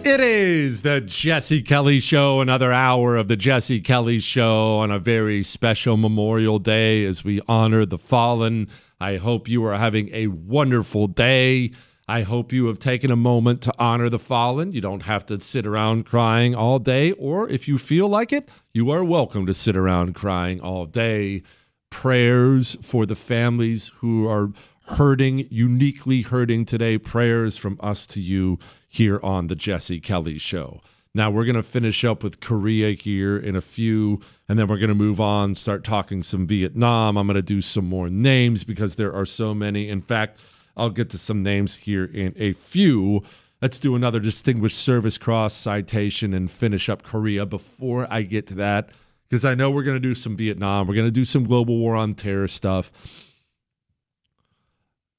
It is the Jesse Kelly Show, another hour of the Jesse Kelly Show on a very special Memorial Day as we honor the fallen. I hope you are having a wonderful day. I hope you have taken a moment to honor the fallen. You don't have to sit around crying all day, or if you feel like it, you are welcome to sit around crying all day. Prayers for the families who are hurting, uniquely hurting today. Prayers from us to you here on the Jesse Kelly Show. Now, we're going to finish up with Korea here in a few, and then we're going to move on, start talking some Vietnam. I'm going to do some more names because there are so many. In fact, I'll get to some names here in a few. Let's do another Distinguished Service Cross citation and finish up Korea before I get to that, because I know we're going to do some Vietnam. We're going to do some global war on terror stuff.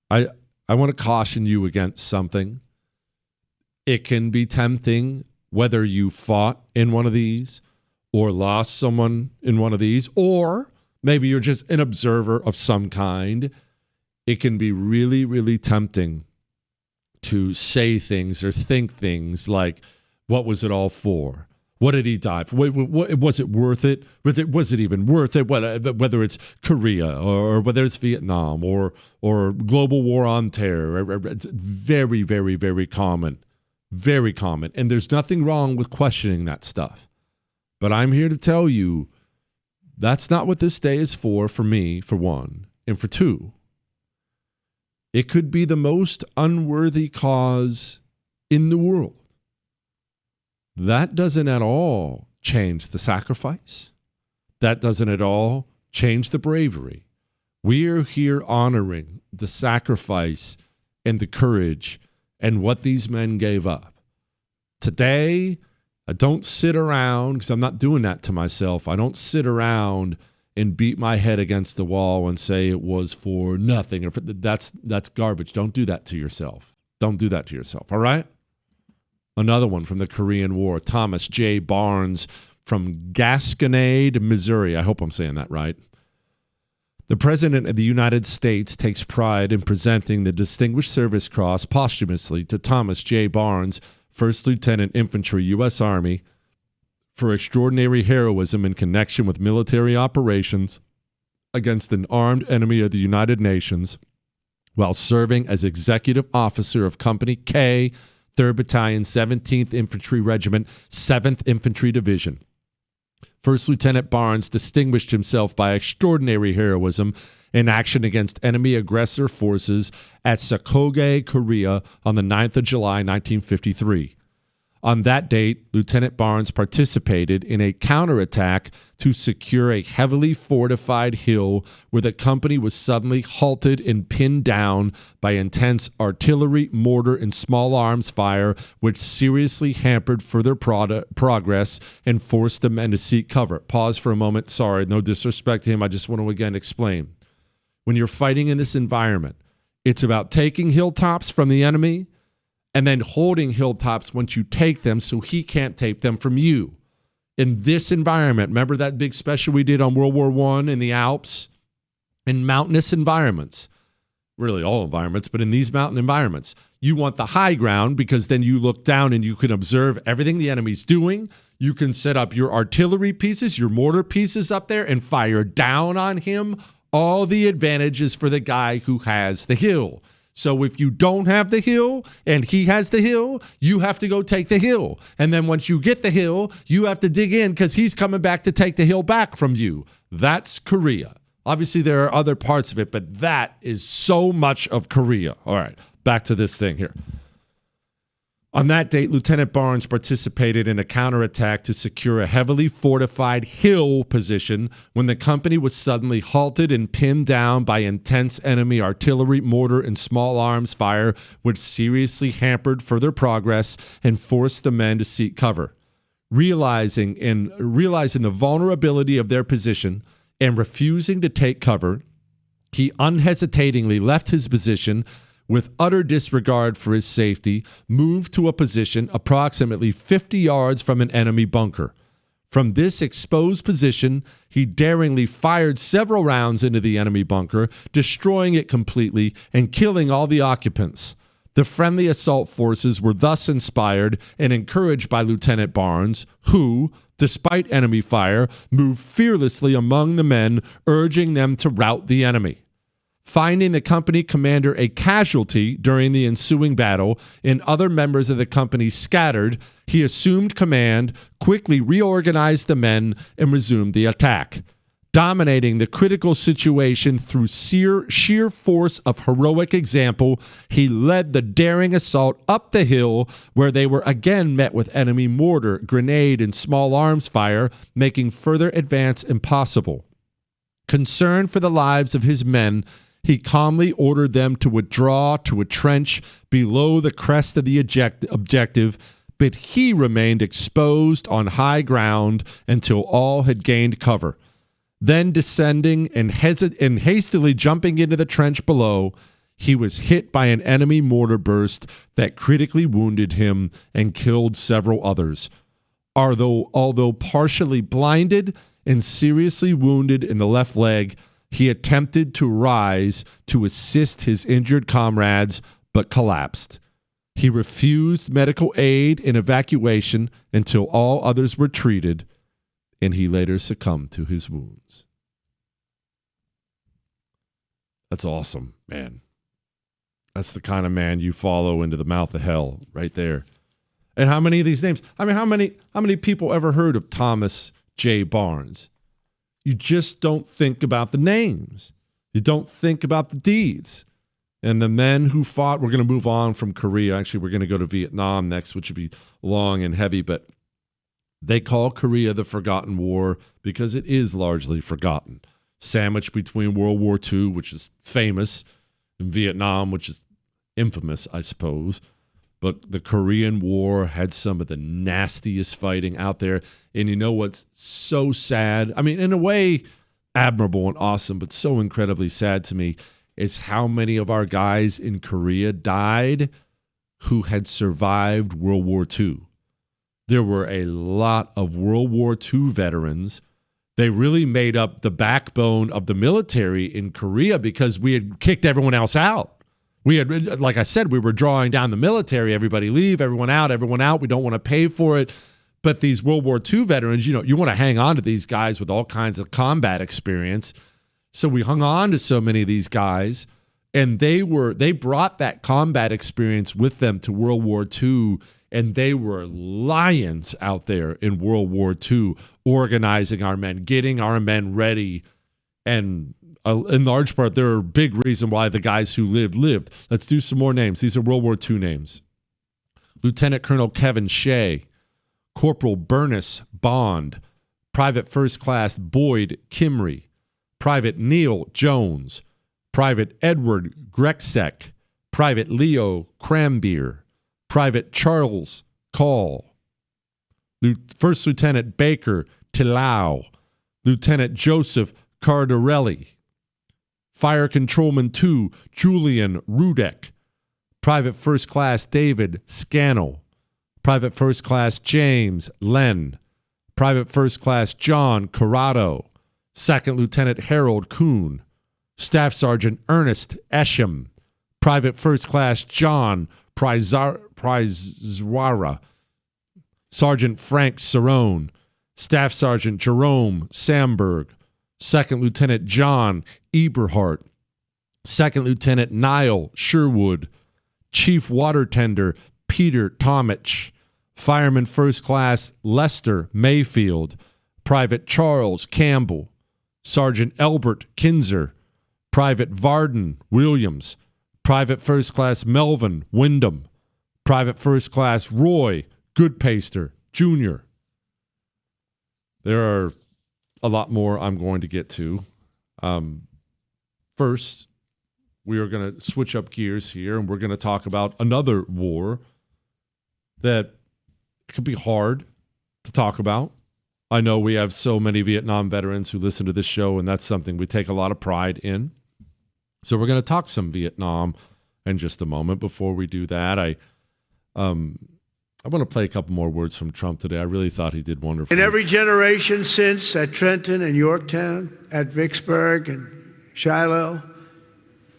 I want to caution you against something. It can be tempting, whether you fought in one of these or lost someone in one of these, or maybe you're just an observer of some kind. It can be really, really tempting to say things or think things like, what was it all for? What did he die for? Was it worth it? Was it even worth it? Whether it's Korea or whether it's Vietnam or global war on terror. It's very, very, very common. Very common. And there's nothing wrong with questioning that stuff. But I'm here to tell you that's not what this day is for me, for one. And for two, it could be the most unworthy cause in the world. That doesn't at all change the sacrifice. That doesn't at all change the bravery. We are here honoring the sacrifice and the courage and what these men gave up. Today, I don't sit around, because I'm not doing that to myself. I don't sit around and beat my head against the wall and say it was for nothing. Or that's garbage. Don't do that to yourself. Don't do that to yourself, all right? Another one from the Korean War, Thomas J. Barnes from Gasconade, Missouri. I hope I'm saying that right. The President of the United States takes pride in presenting the Distinguished Service Cross posthumously to Thomas J. Barnes, 1st Lieutenant Infantry, U.S. Army, for extraordinary heroism in connection with military operations against an armed enemy of the United Nations while serving as Executive Officer of Company K, 3rd Battalion, 17th Infantry Regiment, 7th Infantry Division. First Lieutenant Barnes distinguished himself by extraordinary heroism in action against enemy aggressor forces at Seokgoge, Korea on the 9th of July, 1953. On that date, Lieutenant Barnes participated in a counterattack to secure a heavily fortified hill where the company was suddenly halted and pinned down by intense artillery, mortar, and small arms fire, which seriously hampered further progress and forced the men to seek cover. Pause for a moment. Sorry, no disrespect to him. I just want to again explain. When you're fighting in this environment, it's about taking hilltops from the enemy and then holding hilltops once you take them so he can't take them from you. In this environment, remember that big special we did on World War I in the Alps? In mountainous environments, really all environments, but in these mountain environments, you want the high ground because then you look down and you can observe everything the enemy's doing. You can set up your artillery pieces, your mortar pieces up there and fire down on him. All the advantages for the guy who has the hill. So if you don't have the hill and he has the hill, you have to go take the hill. And then once you get the hill, you have to dig in because he's coming back to take the hill back from you. That's Korea. Obviously, there are other parts of it, but that is so much of Korea. All right, back to this thing here. On that date, Lieutenant Barnes participated in a counterattack to secure a heavily fortified hill position when the company was suddenly halted and pinned down by intense enemy artillery, mortar, and small arms fire, which seriously hampered further progress and forced the men to seek cover. Realizing the vulnerability of their position and refusing to take cover, he unhesitatingly left his position with utter disregard for his safety, moved to a position approximately 50 yards from an enemy bunker. From this exposed position, he daringly fired several rounds into the enemy bunker, destroying it completely and killing all the occupants. The friendly assault forces were thus inspired and encouraged by Lieutenant Barnes, who, despite enemy fire, moved fearlessly among the men, urging them to rout the enemy. Finding the company commander a casualty during the ensuing battle and other members of the company scattered, he assumed command, quickly reorganized the men, and resumed the attack. Dominating the critical situation through sheer force of heroic example, he led the daring assault up the hill, where they were again met with enemy mortar, grenade, and small arms fire, making further advance impossible. Concerned for the lives of his men, he calmly ordered them to withdraw to a trench below the crest of the objective, but he remained exposed on high ground until all had gained cover. Then descending and hastily jumping into the trench below, he was hit by an enemy mortar burst that critically wounded him and killed several others. Although partially blinded and seriously wounded in the left leg, he attempted to rise to assist his injured comrades, but collapsed. He refused medical aid and evacuation until all others were treated, and he later succumbed to his wounds. That's awesome, man. That's the kind of man you follow into the mouth of hell right there. And how many of these names? I mean, how many people ever heard of Thomas J. Barnes? You just don't think about the names. You don't think about the deeds. And the men who fought, we're going to move on from Korea. Actually, we're going to go to Vietnam next, which would be long and heavy, but they call Korea the Forgotten War because it is largely forgotten. Sandwiched between World War II, which is famous, and Vietnam, which is infamous, I suppose. But the Korean War had some of the nastiest fighting out there. And you know what's so sad? I mean, in a way, admirable and awesome, but so incredibly sad to me is how many of our guys in Korea died who had survived World War II. There were a lot of World War II veterans. They really made up the backbone of the military in Korea because we had kicked everyone else out. We had, like I said, we were drawing down the military. Everybody leave, everyone out. We don't want to pay for it. But these World War II veterans, you want to hang on to these guys with all kinds of combat experience. So we hung on to so many of these guys, and they brought that combat experience with them to World War II, and they were lions out there in World War II, organizing our men, getting our men ready, and in large part, they're a big reason why the guys who lived. Let's do some more names. These are World War II names. Lieutenant Colonel Kevin Shea, Corporal Bernice Bond, Private First Class Boyd Kimry, Private Neil Jones, Private Edward Grexek, Private Leo Crambier, Private Charles Call, First Lieutenant Baker Tillau, Lieutenant Joseph Cardarelli, Fire Controlman 2 Julian Rudek, Private First Class David Scannell, Private First Class James Len, Private First Class John Corrado, Second Lieutenant Harold Kuhn, Staff Sergeant Ernest Esham, Private First Class John Prizwara, Sergeant Frank Cerrone, Staff Sergeant Jerome Samberg, Second Lieutenant John Eberhart, Second Lieutenant Niall Sherwood, Chief Water Tender Peter Tomich, Fireman First Class Lester Mayfield, Private Charles Campbell, Sergeant Albert Kinzer, Private Varden Williams, Private First Class Melvin Wyndham, Private First Class Roy Goodpaster Jr. There are a lot more I'm going to get to. First, we are going to switch up gears here, and we're going to talk about another war that could be hard to talk about. I know we have so many Vietnam veterans who listen to this show, and that's something we take a lot of pride in. So we're going to talk some Vietnam in just a moment. Before we do that, I want to play a couple more words from Trump today. I really thought he did wonderful. In every generation since, at Trenton and Yorktown, at Vicksburg and Shiloh,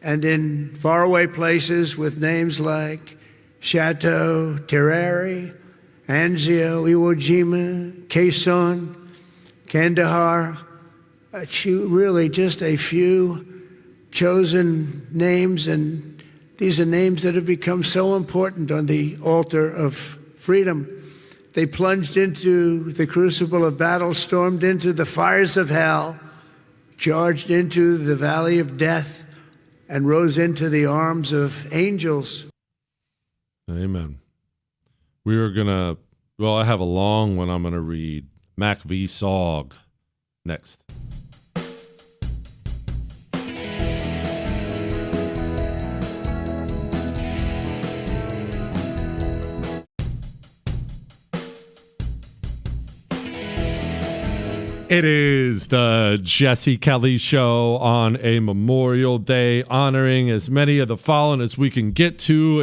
and in faraway places with names like Chateau Terrari, Anzio, Iwo Jima, Quezon, Kandahar, really just a few chosen names, and these are names that have become so important on the altar of freedom. They plunged into the crucible of battle, stormed into the fires of hell, charged into the valley of death, and rose into the arms of angels. Amen. We are going to, well, I have a long one I'm going to read. Mac v. SOG. Next. It is the Jesse Kelly Show on a Memorial Day, honoring as many of the fallen as we can get to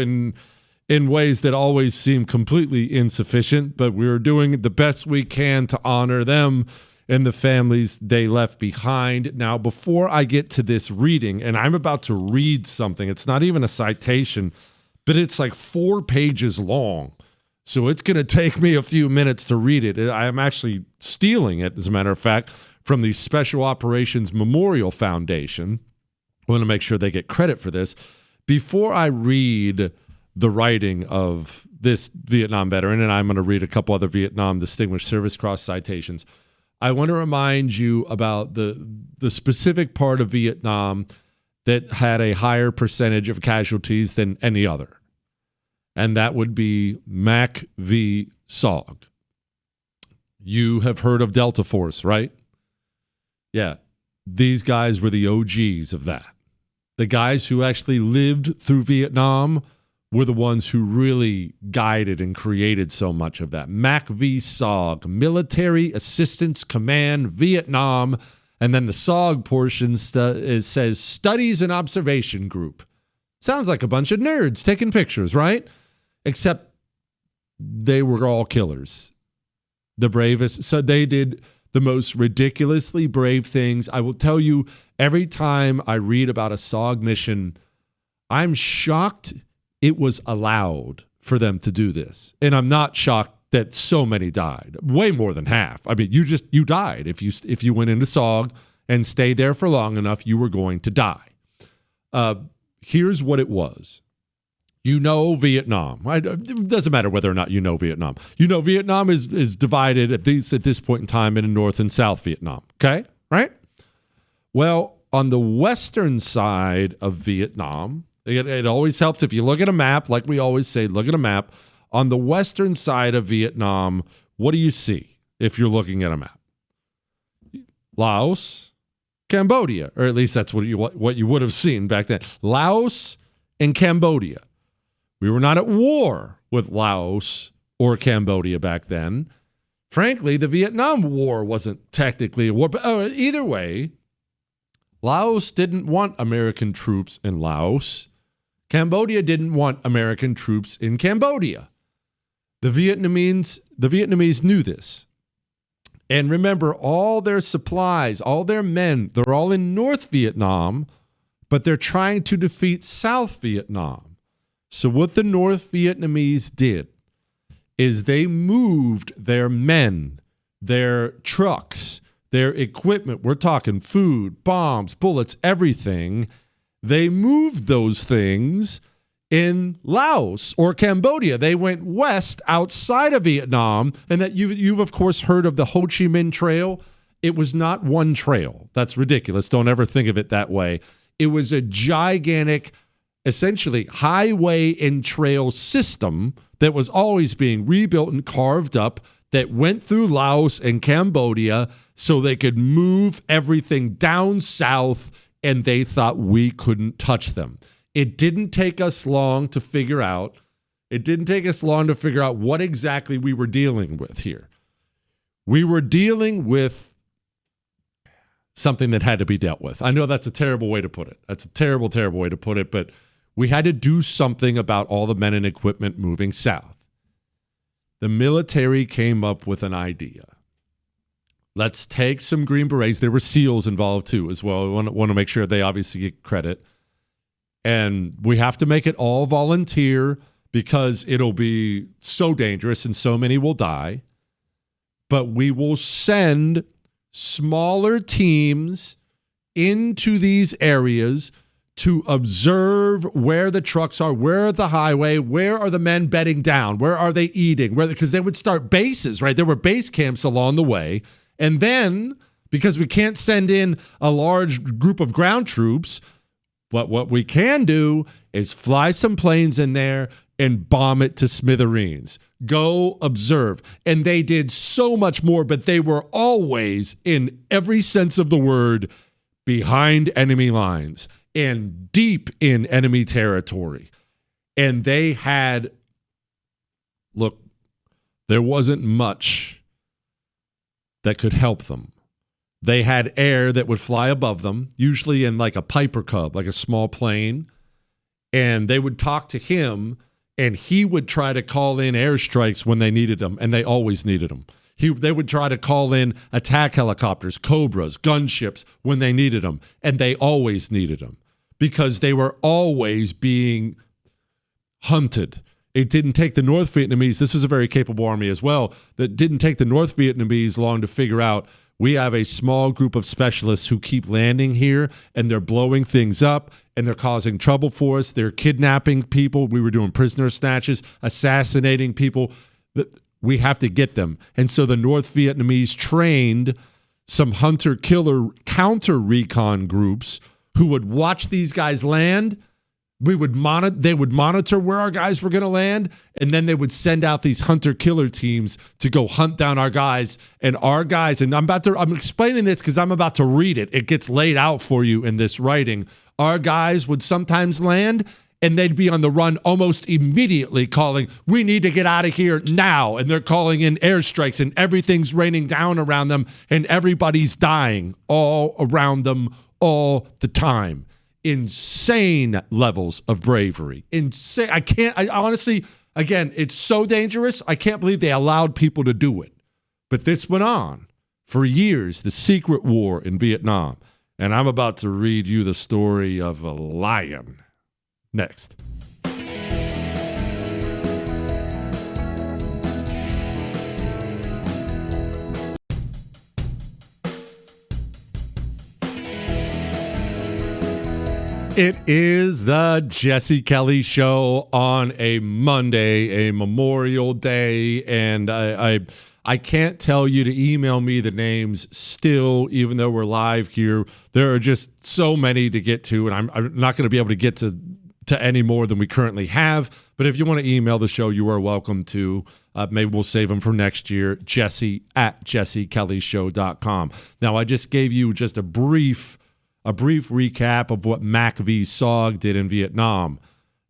in ways that always seem completely insufficient, but we're doing the best we can to honor them and the families they left behind. Now, before I get to this reading, and I'm about to read something, it's not even a citation, but it's like 4 pages long. So it's going to take me a few minutes to read it. I'm actually stealing it, as a matter of fact, from the Special Operations Memorial Foundation. I want to make sure they get credit for this. Before I read the writing of this Vietnam veteran, and I'm going to read a couple other Vietnam Distinguished Service Cross citations, I want to remind you about the specific part of Vietnam that had a higher percentage of casualties than any other. And that would be Mac v. SOG. You have heard of Delta Force, right? Yeah. These guys were the OGs of that. The guys who actually lived through Vietnam were the ones who really guided and created so much of that. Mac v. SOG, Military Assistance Command, Vietnam. And then the SOG portion says Studies and Observation Group. Sounds like a bunch of nerds taking pictures, right? Except they were all killers. The bravest. So they did the most ridiculously brave things. I will tell you, every time I read about a SOG mission, I'm shocked it was allowed for them to do this. And I'm not shocked that so many died. Way more than half. I mean, you died. If you went into SOG and stayed there for long enough, you were going to die. Here's what it was. You know Vietnam. It doesn't matter whether or not you know Vietnam. You know Vietnam is divided, at least at this point in time, into North and South Vietnam. Okay? Right? Well, on the western side of Vietnam, it always helps if you look at a map, like we always say, look at a map. On the western side of Vietnam, what do you see if you're looking at a map? Laos, Cambodia, or at least that's what you would have seen back then. Laos and Cambodia. We were not at war with Laos or Cambodia back then. Frankly, the Vietnam War wasn't technically a war, but either way, Laos didn't want American troops in Laos. Cambodia didn't want American troops in Cambodia. The Vietnamese knew this. And remember, all their supplies, all their men, they're all in North Vietnam, but they're trying to defeat South Vietnam. So what the North Vietnamese did is they moved their men, their trucks, their equipment. We're talking food, bombs, bullets, everything. They moved those things in Laos or Cambodia. They went west outside of Vietnam. And that you've of course heard of the Ho Chi Minh Trail. It was not one trail. That's ridiculous. Don't ever think of it that way. It was a gigantic, essentially highway and trail system that was always being rebuilt and carved up that went through Laos and Cambodia so they could move everything down south, and they thought we couldn't touch them. It didn't take us long to figure out. What exactly we were dealing with here. We were dealing with something that had to be dealt with. I know that's a terrible way to put it. That's a terrible, terrible way to put it, but we had to do something about all the men and equipment moving south. The military came up with an idea. Let's take some Green Berets. There were SEALs involved too as well. I want to make sure they obviously get credit. And we have to make it all volunteer because it'll be so dangerous and so many will die. But we will send smaller teams into these areas to observe where the trucks are, where are the highway, where are the men bedding down, where are they eating, because they would start bases, right? There were base camps along the way. And then, because we can't send in a large group of ground troops, but what we can do is fly some planes in there and bomb it to smithereens. Go observe. And they did so much more, but they were always, in every sense of the word, behind enemy lines and deep in enemy territory. And they had, look, there wasn't much that could help them. They had air that would fly above them, usually in like a Piper Cub, like a small plane. And they would talk to him, and he would try to call in airstrikes when they needed them, and they always needed them. They would try to call in attack helicopters, Cobras, gunships when they needed them, and they always needed them because they were always being hunted. It didn't take the North Vietnamese, this is a very capable army as well, that didn't take the North Vietnamese long to figure out we have a small group of specialists who keep landing here, and they're blowing things up, and they're causing trouble for us. They're kidnapping people. We were doing prisoner snatches, assassinating people. We have to get them. And so the North Vietnamese trained some hunter-killer counter-recon groups who would watch these guys land. They would monitor where our guys were going to land, and then they would send out these hunter-killer teams to go hunt down our guys. And our guys, and I'm explaining this because I'm about to read it. It gets laid out for you in this writing. Our guys would sometimes land, and they'd be on the run almost immediately calling, we need to get out of here now. And they're calling in airstrikes, and everything's raining down around them, and everybody's dying all around them all the time. Insane levels of bravery. Insane. I honestly, again, it's so dangerous. I can't believe they allowed people to do it. But this went on for years, the secret war in Vietnam. And I'm about to read you the story of a lion. Next. It is the Jesse Kelly Show on a Monday, a Memorial Day, and I can't tell you to email me the names still, even though we're live here. There are just so many to get to, and I'm not going to be able to get to any more than we currently have. But if you want to email the show, you are welcome to. Maybe we'll save them for next year, jesse@jessekellyshow.com. Now, I just gave you just a brief recap of what MACV-SOG did in Vietnam.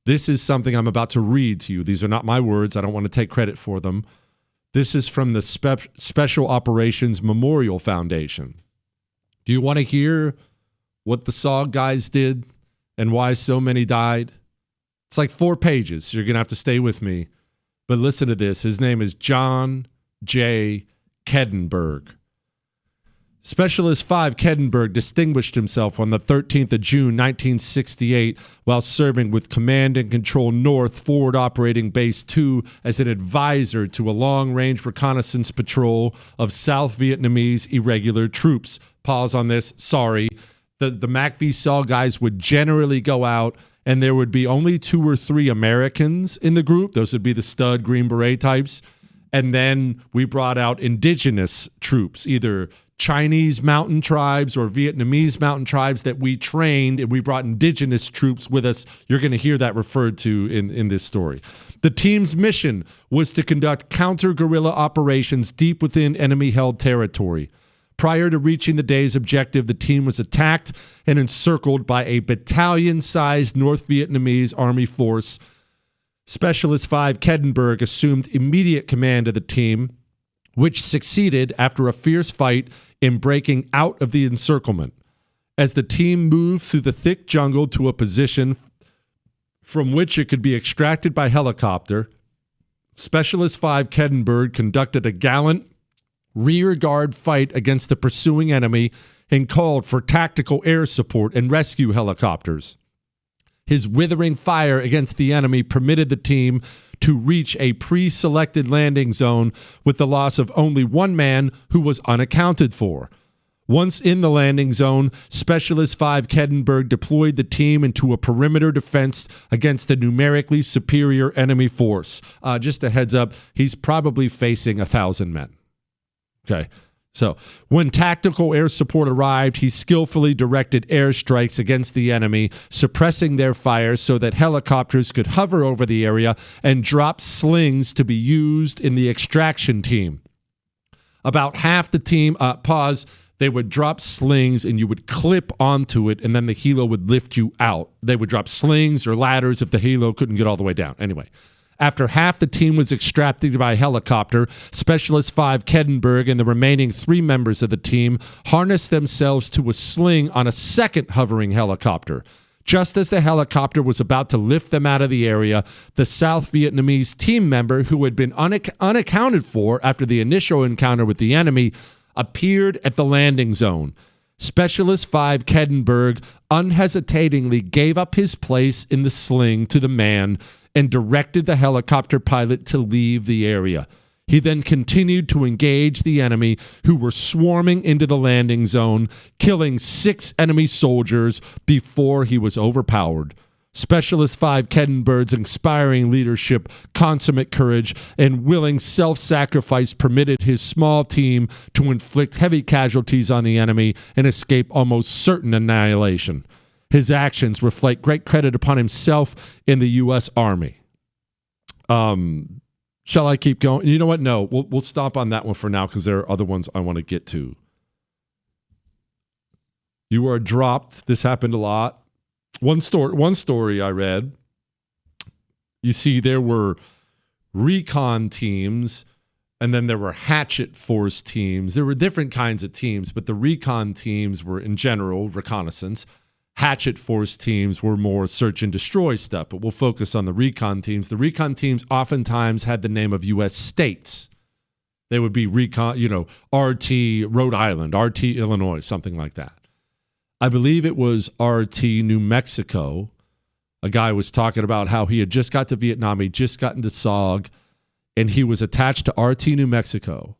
This is something I'm about to read to you. These are not my words. I don't want to take credit for them. This is from the Special Operations Memorial Foundation. Do you want to hear what the SOG guys did and why so many died? It's like 4 pages, so you're going to have to stay with me. But listen to this. His name is John J. Kedenberg. Specialist 5 Kedenberg distinguished himself on the 13th of June, 1968, while serving with Command and Control North Forward Operating Base 2 as an advisor to a long-range reconnaissance patrol of South Vietnamese irregular troops. Pause on this. Sorry. The MACV-SOG guys would generally go out, and there would be only 2 or 3 Americans in the group. Those would be the stud Green Beret types. And then we brought out indigenous troops, either Chinese mountain tribes or Vietnamese mountain tribes that we trained, and we brought indigenous troops with us. You're going to hear that referred to in this story. The team's mission was to conduct counter-guerrilla operations deep within enemy-held territory. Prior to reaching the day's objective, the team was attacked and encircled by a battalion-sized North Vietnamese Army force. Specialist 5 Kedenberg assumed immediate command of the team, which succeeded after a fierce fight in breaking out of the encirclement. As the team moved through the thick jungle to a position from which it could be extracted by helicopter, Specialist 5 Kedenberg conducted a gallant rearguard fight against the pursuing enemy and called for tactical air support and rescue helicopters. His withering fire against the enemy permitted the team to reach a pre-selected landing zone with the loss of only one man who was unaccounted for. Once in the landing zone, Specialist 5 Kettenberg deployed the team into a perimeter defense against the numerically superior enemy force. Just a heads up, he's probably facing 1,000 men. Okay. So, when tactical air support arrived, he skillfully directed airstrikes against the enemy, suppressing their fire so that helicopters could hover over the area and drop slings to be used in the extraction team. About half the team, they would drop slings and you would clip onto it, and then the helo would lift you out. They would drop slings or ladders if the helo couldn't get all the way down. Anyway. After half the team was extracted by helicopter, Specialist 5 Kettenberg and the remaining 3 members of the team harnessed themselves to a sling on a second hovering helicopter. Just as the helicopter was about to lift them out of the area, the South Vietnamese team member, who had been unaccounted for after the initial encounter with the enemy, appeared at the landing zone. Specialist 5 Kettenberg unhesitatingly gave up his place in the sling to the man and directed the helicopter pilot to leave the area. He then continued to engage the enemy, who were swarming into the landing zone, killing 6 enemy soldiers before he was overpowered. Specialist 5 Kettenberg's inspiring leadership, consummate courage, and willing self-sacrifice permitted his small team to inflict heavy casualties on the enemy and escape almost certain annihilation. His actions reflect great credit upon himself in the U.S. Army. Shall I keep going? You know what? No, we'll stop on that one for now because there are other ones I want to get to. You are dropped. This happened a lot. One story I read, you see there were recon teams and then there were hatchet force teams. There were different kinds of teams, but the recon teams were in general reconnaissance. Hatchet force teams were more search and destroy stuff, but we'll focus on the recon teams. The recon teams oftentimes had the name of U.S. states. They would be recon, RT Rhode Island, RT Illinois, something like that. I believe it was RT New Mexico. A guy was talking about how he had just got to Vietnam, he just got into SOG, and he was attached to RT New Mexico.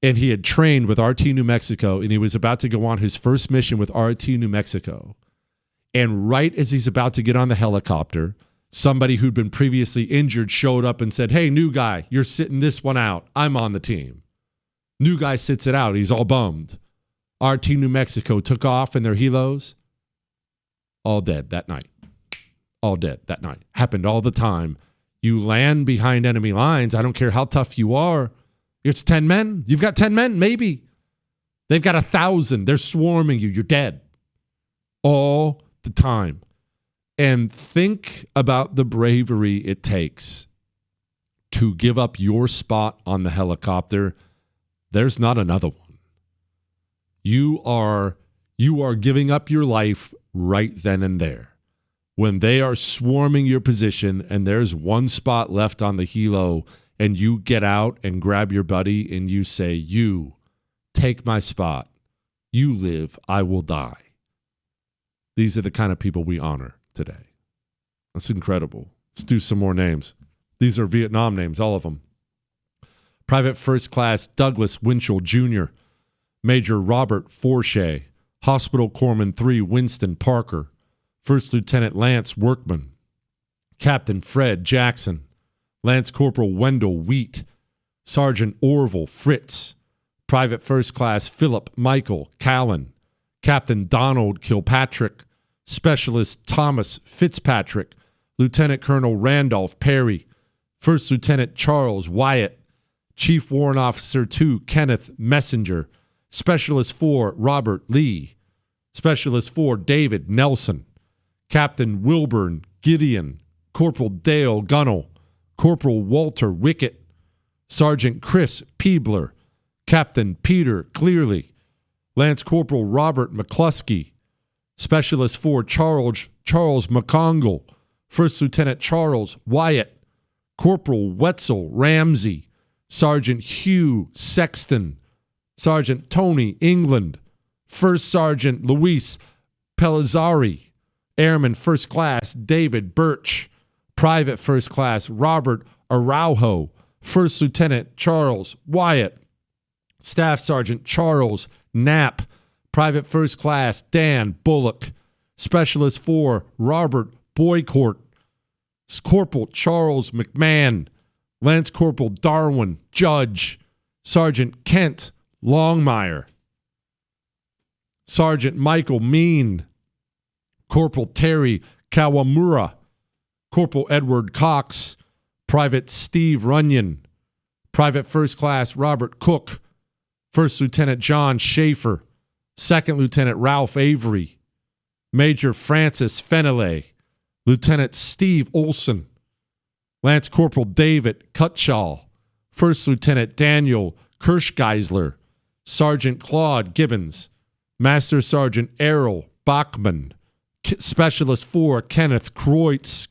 And he had trained with RT New Mexico, and he was about to go on his first mission with RT New Mexico. And right as he's about to get on the helicopter, somebody who'd been previously injured showed up and said, "Hey, new guy, you're sitting this one out. I'm on the team." New guy sits it out. He's all bummed. RT New Mexico took off in their helos. All dead that night. All dead that night. Happened all the time. You land behind enemy lines. I don't care how tough you are. It's 10 men. You've got 10 men, maybe. They've got 1,000. They're swarming you. You're dead. All the time. And think about the bravery it takes to give up your spot on the helicopter. There's not another one. You are giving up your life right then and there. When they are swarming your position and there's one spot left on the helo, and you get out and grab your buddy and you say, "You take my spot. You live, I will die." These are the kind of people we honor today. That's incredible. Let's do some more names. These are Vietnam names, all of them. Private First Class Douglas Winchell Jr., Major Robert Forshey, Hospital Corpsman 3 Winston Parker, First Lieutenant Lance Workman, Captain Fred Jackson, Lance Corporal Wendell Wheat, Sergeant Orville Fritz, Private First Class Philip Michael Callan, Captain Donald Kilpatrick, Specialist Thomas Fitzpatrick, Lieutenant Colonel Randolph Perry, First Lieutenant Charles Wyatt, Chief Warrant Officer 2 Kenneth Messenger, Specialist 4 Robert Lee, Specialist 4 David Nelson, Captain Wilburn Gideon, Corporal Dale Gunnell, Corporal Walter Wickett, Sergeant Chris Peebler, Captain Peter Clearly, Lance Corporal Robert McCluskey, Specialist 4 Charles McCongle, First Lieutenant Charles Wyatt, Corporal Wetzel Ramsey, Sergeant Hugh Sexton, Sergeant Tony England, First Sergeant Luis Pellizzari, Airman First Class David Birch, Private First Class Robert Araujo, First Lieutenant Charles Wyatt, Staff Sergeant Charles Knapp, Private First Class Dan Bullock, Specialist 4 Robert Boycourt, Corporal Charles McMahon, Lance Corporal Darwin Judge, Sergeant Kent Longmire, Sergeant Michael Mean, Corporal Terry Kawamura, Corporal Edward Cox, Private Steve Runyon, Private First Class Robert Cook, First Lieutenant John Schaefer, Second Lieutenant Ralph Avery, Major Francis Feneley, Lieutenant Steve Olson, Lance Corporal David Cutshall, First Lieutenant Daniel Kirschgeisler, Sergeant Claude Gibbons, Master Sergeant Errol Bachman, Specialist 4 Kenneth Kreutz,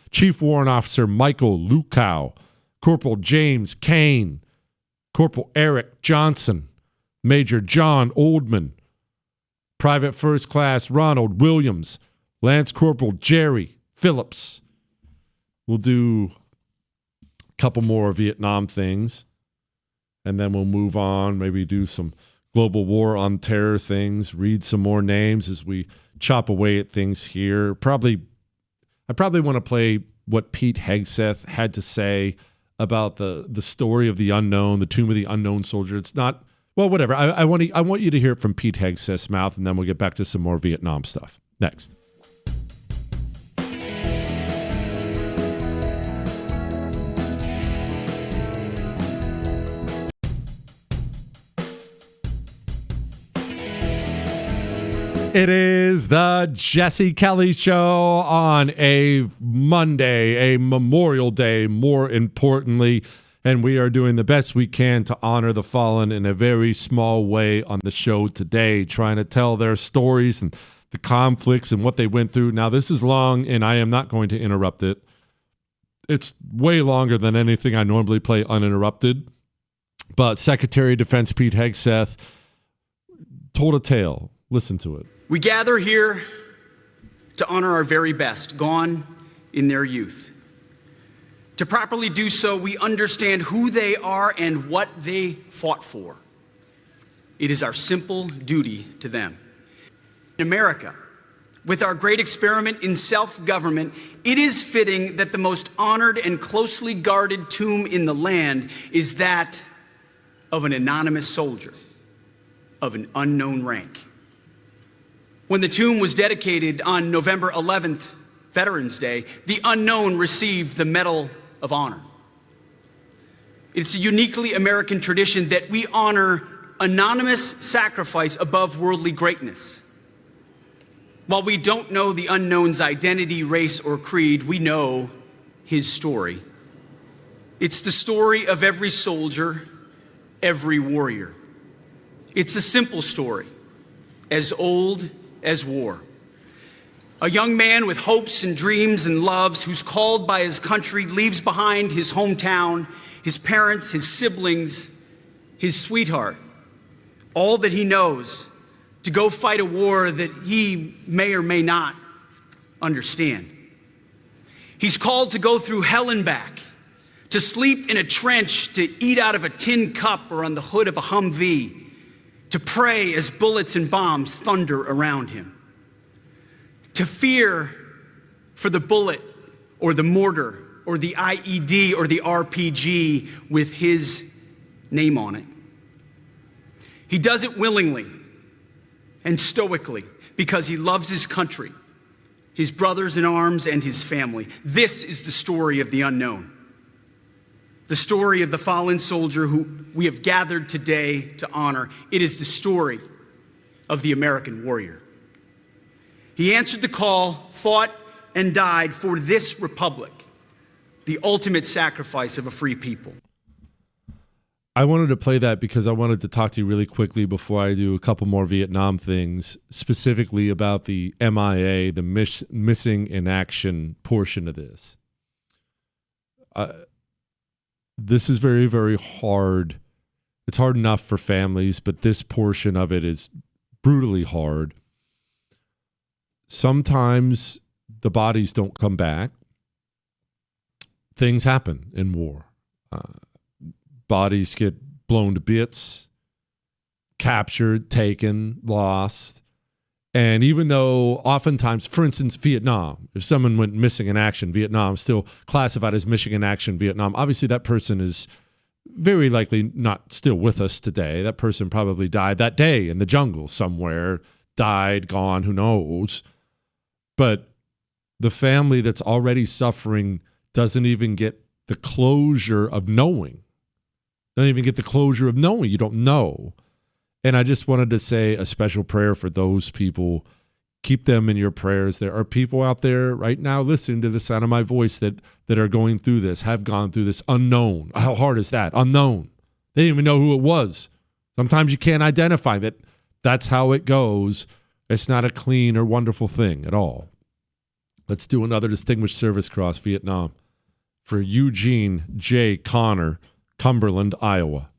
Chief Warrant Officer Michael Lukow, Corporal James Kane, Corporal Eric Johnson, Major John Oldman, Private First Class Ronald Williams, Lance Corporal Jerry Phillips. We'll do a couple more Vietnam things, and then we'll move on, maybe do some global war on terror things, read some more names as we chop away at things here. I probably want to play what Pete Hegseth had to say about the story of the unknown, the tomb of the unknown soldier. It's not, well, whatever. I want you to hear it from Pete Hegseth's mouth, and then we'll get back to some more Vietnam stuff next. It is the Jesse Kelly Show on a Monday, a Memorial Day, more importantly, and we are doing the best we can to honor the fallen in a very small way on the show today, trying to tell their stories and the conflicts and what they went through. Now, this is long, and I am not going to interrupt it. It's way longer than anything I normally play uninterrupted, but Secretary of Defense Pete Hegseth told a tale. Listen to it. We gather here to honor our very best, gone in their youth. To properly do so, we understand who they are and what they fought for. It is our simple duty to them. In America, with our great experiment in self-government, it is fitting that the most honored and closely guarded tomb in the land is that of an anonymous soldier of an unknown rank. When the tomb was dedicated on November 11th, Veterans Day, the unknown received the Medal of Honor. It's a uniquely American tradition that we honor anonymous sacrifice above worldly greatness. While we don't know the unknown's identity, race, or creed, we know his story. It's the story of every soldier, every warrior. It's a simple story, as old as war. A young man with hopes and dreams and loves, who's called by his country, leaves behind his hometown, his parents, his siblings, his sweetheart, all that he knows, to go fight a war that he may or may not understand. He's called to go through hell and back, to sleep in a trench, to eat out of a tin cup or on the hood of a Humvee, to pray as bullets and bombs thunder around him, to fear for the bullet or the mortar or the IED or the RPG with his name on it. He does it willingly and stoically because he loves his country, his brothers in arms, and his family. This is the story of the unknown. The story of the fallen soldier who we have gathered today to honor. It is the story of the American warrior. He answered the call, fought, and died for this republic, the ultimate sacrifice of a free people. I wanted to play that because I wanted to talk to you really quickly before I do a couple more Vietnam things, specifically about the MIA, the missing in action portion of this. This is very, very hard. It's hard enough for families, but this portion of it is brutally hard. sometimes the bodies don't come back. Things happen in war. Bodies get blown to bits, captured, taken, lost. And even though oftentimes, for instance, Vietnam, if someone went missing in action, Vietnam still classified as missing in action, Vietnam, obviously that person is very likely not still with us today. That person probably died that day in the jungle somewhere, died, gone, who knows. But the family that's already suffering doesn't even get the closure of knowing. Don't even get the closure of knowing. You don't know. And I just wanted to say a special prayer for those people. Keep them in your prayers. There are people out there right now listening to the sound of my voice that are going through this, have gone through this unknown. How hard is that? Unknown. They didn't even know who it was. Sometimes you can't identify that. That's how it goes. It's not a clean or wonderful thing at all. Let's do another Distinguished Service Cross, Vietnam, for Eugene J. Connor, Cumberland, Iowa.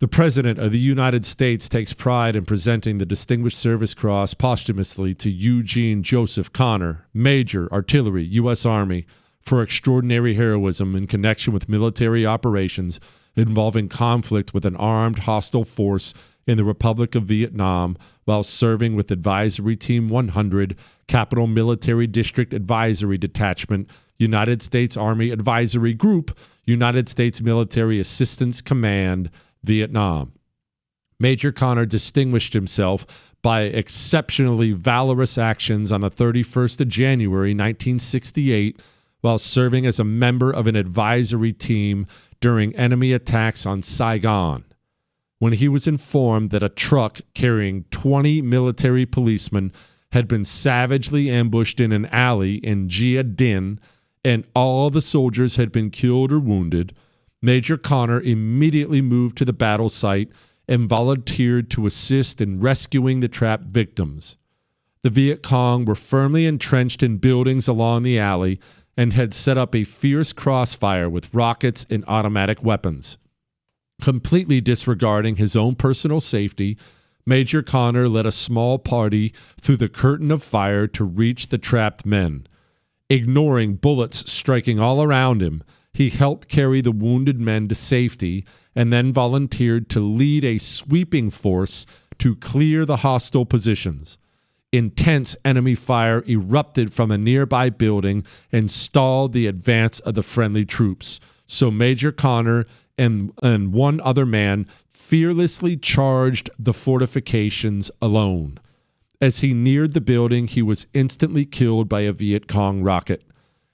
The President of the United States takes pride in presenting the Distinguished Service Cross posthumously to Eugene Joseph Connor, Major, Artillery, U.S. Army, for extraordinary heroism in connection with military operations involving conflict with an armed hostile force in the Republic of Vietnam while serving with Advisory Team 100, Capital Military District Advisory Detachment, United States Army Advisory Group, United States Military Assistance Command, Vietnam. Major Connor distinguished himself by exceptionally valorous actions on the 31st of January, 1968, while serving as a member of an advisory team during enemy attacks on Saigon. When he was informed that a truck carrying 20 military policemen had been savagely ambushed in an alley in Gia Dinh and all the soldiers had been killed or wounded, Major Connor immediately moved to the battle site and volunteered to assist in rescuing the trapped victims. The Viet Cong were firmly entrenched in buildings along the alley and had set up a fierce crossfire with rockets and automatic weapons. Completely disregarding his own personal safety, Major Connor led a small party through the curtain of fire to reach the trapped men. Ignoring bullets striking all around him, he helped carry the wounded men to safety and then volunteered to lead a sweeping force to clear the hostile positions. Intense enemy fire erupted from a nearby building and stalled the advance of the friendly troops. So Major Connor and one other man fearlessly charged the fortifications alone. As he neared the building, he was instantly killed by a Viet Cong rocket.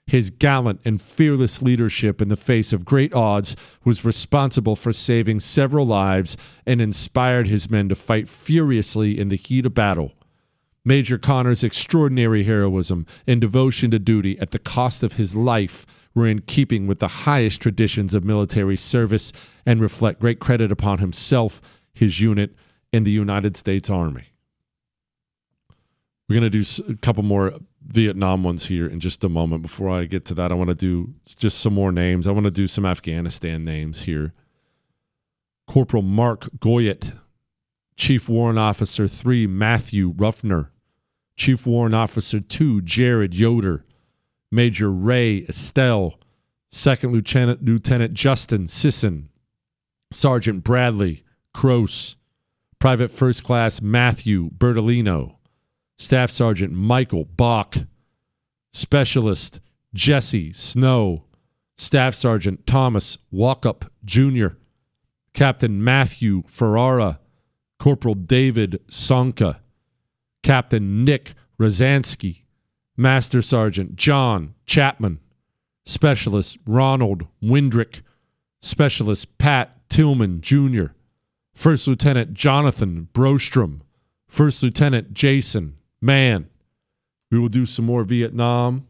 His gallant and fearless leadership in the face of great odds was responsible for saving several lives and inspired his men to fight furiously in the heat of battle. Major Connor's extraordinary heroism and devotion to duty at the cost of his life were in keeping with the highest traditions of military service and reflect great credit upon himself, his unit, and the United States Army. We're going to do a couple more Vietnam ones here in just a moment. Before I get to that, I want to do just some more names. I want to do some Afghanistan names here. Corporal Mark Goyette, Chief Warrant Officer 3, Matthew Ruffner, Chief Warrant Officer 2, Jared Yoder, Major Ray Estelle, Second Lieutenant Justin Sisson, Sergeant Bradley Croce, Private First Class Matthew Bertolino, Staff Sergeant Michael Bach, Specialist Jesse Snow, Staff Sergeant Thomas Walkup Jr., Captain Matthew Ferrara, Corporal David Sonka, Captain Nick Rozansky, Master Sergeant John Chapman, Specialist Ronald Windrick, Specialist Pat Tillman Jr., First Lieutenant Jonathan Brostrom, First Lieutenant Jason Mann. We will do some more Vietnam,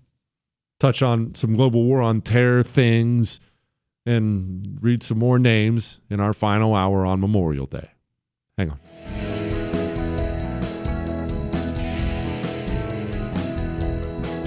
touch on some global war on terror things, and read some more names in our final hour on Memorial Day. Hang on.